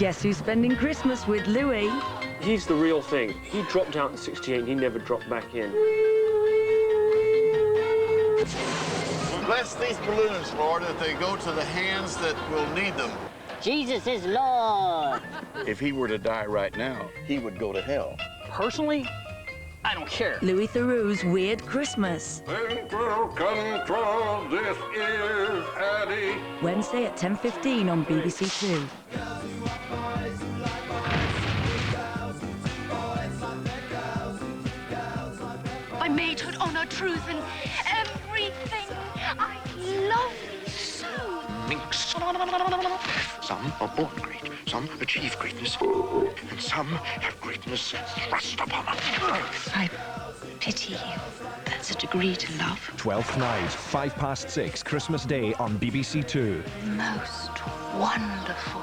Guess who's spending Christmas with Louis? He's the real thing. He dropped out in '68 and he never dropped back in. Bless these balloons, Lord, that they go to the hands that will need them. Jesus is Lord. If he were to die right now, he would go to hell. Personally, I don't care. Louis Theroux's Weird Christmas. Control, this is Eddie. Wednesday at 10:15 on BBC2. By maidhood, honour, truth, and everything. I love thee so. Minx. Some are born great, some achieve greatness, and some have greatness thrust upon them. I pity you. That's a degree to love. 12th night, 6:05, Christmas Day on BBC2. Most wonderful.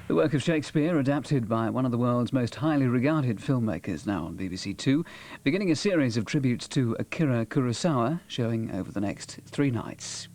The work of Shakespeare, adapted by one of the world's most highly regarded filmmakers, now on BBC2, beginning a series of tributes to Akira Kurosawa, showing over the next 3 nights.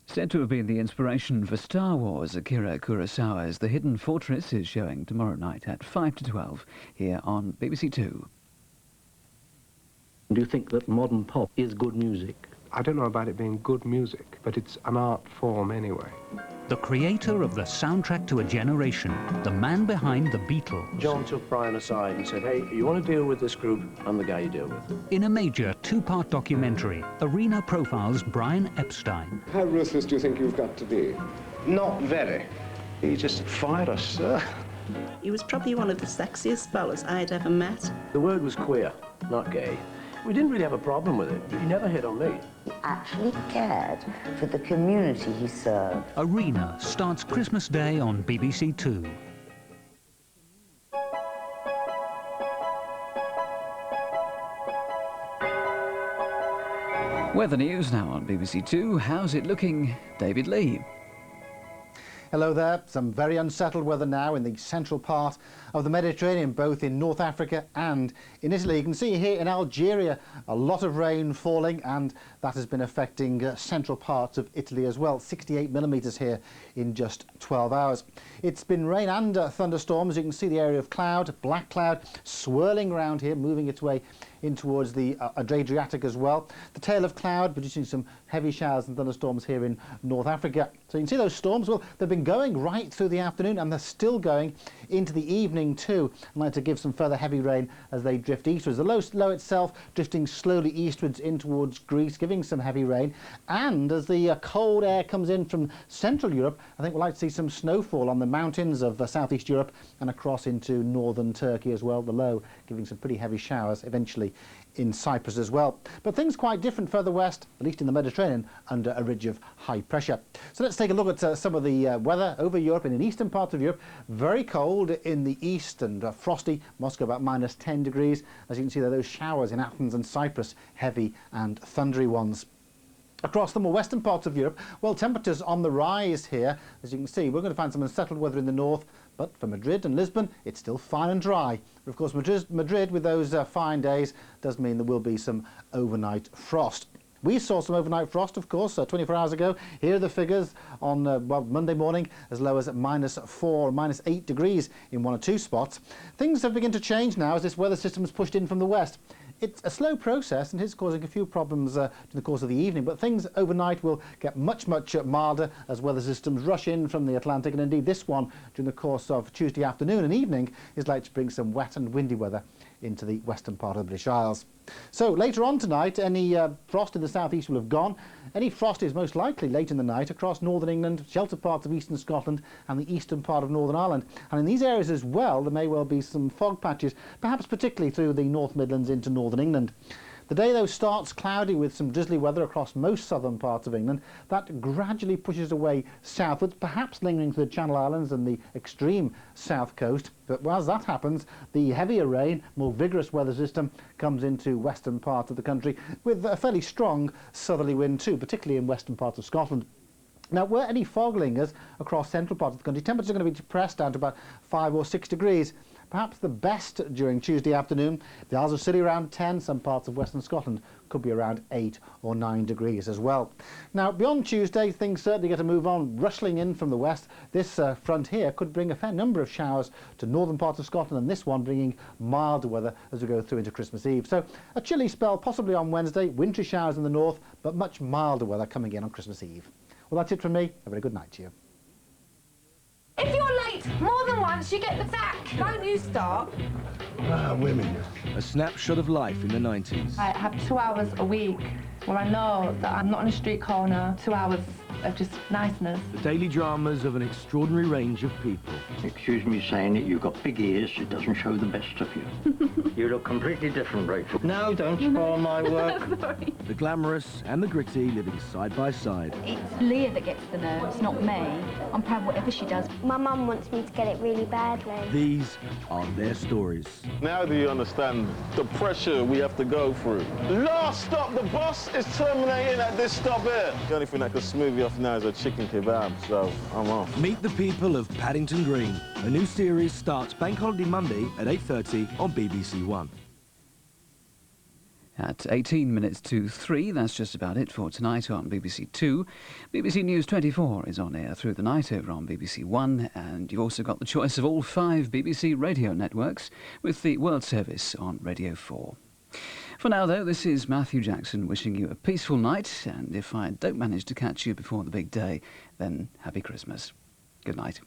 Said to have been the inspiration for Star Wars, Akira Kurosawa's The Hidden Fortress is showing tomorrow night at 5 to 12 here on BBC2. Do you think that modern pop is good music? I don't know about it being good music, but it's an art form anyway. The creator of the soundtrack to a generation, the man behind the Beatles. John took Brian aside and said, hey, you want to deal with this group? I'm the guy you deal with. In a major 2-part documentary, Arena profiles Brian Epstein. How ruthless do you think you've got to be? Not very. He just fired us, sir. He was probably one of the sexiest fellas I'd ever met. The word was queer, not gay. We didn't really have a problem with it, but he never hit on me. He actually cared for the community he served. Arena starts Christmas Day on BBC2. Weather news now on BBC2. How's it looking? David Lee. Hello there. Some very unsettled weather now in the central part of the Mediterranean, both in North Africa and in Italy. You can see here in Algeria a lot of rain falling, and that has been affecting central parts of Italy as well. 68 millimetres here in just 12 hours. It's been rain and thunderstorms. You can see the area of cloud, black cloud, swirling around here, moving its way in towards the Adriatic as well. The tail of cloud producing some heavy showers and thunderstorms here in North Africa. So you can see those storms, well, they've been going right through the afternoon, and they're still going into the evening too, and like to give some further heavy rain as they drift eastwards. The low itself drifting slowly eastwards in towards Greece, giving some heavy rain, and as the cold air comes in from Central Europe, I think we'll like to see some snowfall on the mountains of Southeast Europe and across into northern Turkey as well. The low giving some pretty heavy showers eventually in Cyprus as well. But things quite different further west, at least in the Mediterranean, under a ridge of high pressure. So let's take a look at some of the weather over Europe and in eastern parts of Europe. Very cold in the east and frosty. Moscow about -10 degrees. As you can see there, those showers in Athens and Cyprus, heavy and thundery ones. Across the more western parts of Europe, well, temperatures on the rise here. As you can see, we're going to find some unsettled weather in the north, but for Madrid and Lisbon, it's still fine and dry. But of course, Madrid with those fine days does mean there will be some overnight frost. We saw some overnight frost, of course, 24 hours ago. Here are the figures on well, Monday morning, as low as -4, -8 degrees in 1 or 2 spots. Things have begun to change now as this weather system is pushed in from the west. it's a slow process and is causing a few problems in the course of the evening, but things overnight will get much milder as weather systems rush in from the Atlantic, and indeed this one during the course of Tuesday afternoon and evening is likely to bring some wet and windy weather into the western part of the British Isles. So later on tonight, any frost in the southeast will have gone. Any frost is most likely late in the night across northern England, sheltered parts of eastern Scotland and the eastern part of Northern Ireland. And in these areas as well, there may well be some fog patches, perhaps particularly through the North Midlands into northern England. The day, though, starts cloudy with some drizzly weather across most southern parts of England. That gradually pushes away southwards, perhaps lingering to the Channel Islands and the extreme south coast. But as that happens, the heavier rain, more vigorous weather system comes into western parts of the country with a fairly strong southerly wind too, particularly in western parts of Scotland. Now, where any fog lingers across central parts of the country, temperatures are going to be depressed down to about 5 or 6 degrees. Perhaps the best during Tuesday afternoon. The Isles of Scilly around 10, some parts of western Scotland could be around 8 or 9 degrees as well. Now, beyond Tuesday, things certainly get to move on, rustling in from the west. This front here could bring a fair number of showers to northern parts of Scotland, and this one bringing milder weather as we go through into Christmas Eve. So a chilly spell possibly on Wednesday, wintry showers in the north, but much milder weather coming in on Christmas Eve. Well, that's it from me. A very good night to you. If you're late more than once, you get the sack. Don't you start. Women. A snapshot of life in the 90s. I have 2 hours a week where I know that I'm not on a street corner. 2 hours of just niceness. The daily dramas of an extraordinary range of people. Excuse me saying it, you've got big ears. It doesn't show the best of you. You look completely different, Rachel. No, don't spoil my work. Sorry. The glamorous and the gritty living side by side. It's Leah that gets the nerves, not me. I'm proud of whatever she does. My mum wants me to get it really badly. These are their stories. Now do you understand the pressure we have to go through? Last stop, the bus is terminating at this stop here. The only thing that can smooth you off now is a chicken kebab, so I'm off. Meet the people of Paddington Green. A new series starts Bank Holiday Monday at 8:30 on BBC One. At 18 minutes to 3, that's just about it for tonight on BBC 2. BBC News 24 is on air through the night over on BBC 1, and you've also got the choice of all 5 BBC radio networks with the World Service on Radio 4. For now, though, this is Matthew Jackson wishing you a peaceful night, and if I don't manage to catch you before the big day, then happy Christmas. Good night.